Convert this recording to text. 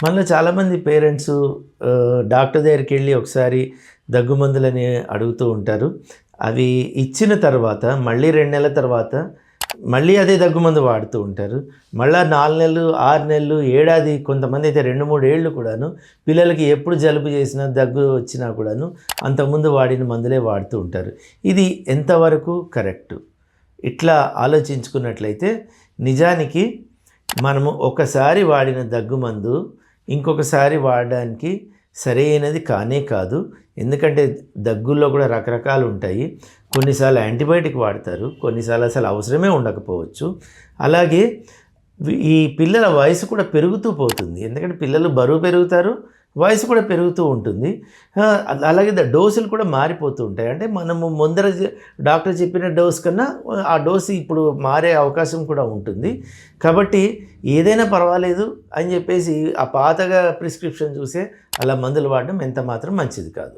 మనలో చాలామంది parents doctor దగ్గరికి వెళ్ళి ఒకసారి దగ్గు మందులని అడుగుతూ ఉంటారు. అవి ఇచ్చిన తర్వాత మళ్ళీ 2 నెలల తర్వాత మళ్ళీ అదే దగ్గు మందు వాడుతూ ఉంటారు. మళ్ళీ 4 నెలలు, 6 నెలలు, ఏడాది, కొంతమంది అయితే 2, 3 ఏళ్ళు కూడాను పిల్లలకి ఎప్పుడు జలుబు చేసినా దగ్గు వచ్చినా కూడాను అంతకుముందు వాడిన మందులే వాడుతూ ఉంటారు. ఇది ఎంతవరకు కరెక్టు? ఇట్లా ఆలోచించుకున్నట్లయితే నిజానికి మనము ఒకసారి వాడిన దగ్గుమందు ఇంకొకసారి వాడడానికి సరైనది కానే కాదు. ఎందుకంటే దగ్గుల్లో కూడా రకరకాలు ఉంటాయి. కొన్నిసార్లు యాంటీబయాటిక్ వాడతారు, కొన్నిసార్లు అసలు అవసరమే ఉండకపోవచ్చు. అలాగే ఈ పిల్లల వయసు కూడా పెరుగుతూ పోతుంది. ఎందుకంటే పిల్లలు బరువు పెరుగుతారు, వయసు కూడా పెరుగుతూ ఉంటుంది. అలాగే డోసులు కూడా మారిపోతూ ఉంటాయి. అంటే మనము ముందర డాక్టర్ చెప్పిన డోస్ కన్నా ఆ డోసు ఇప్పుడు మారే అవకాశం కూడా ఉంటుంది. కాబట్టి ఏదైనా పర్వాలేదు అని చెప్పేసి ఆ పాతగా ప్రిస్క్రిప్షన్ చూసే అలా మందులు వాడడం ఎంత మాత్రం మంచిది కాదు.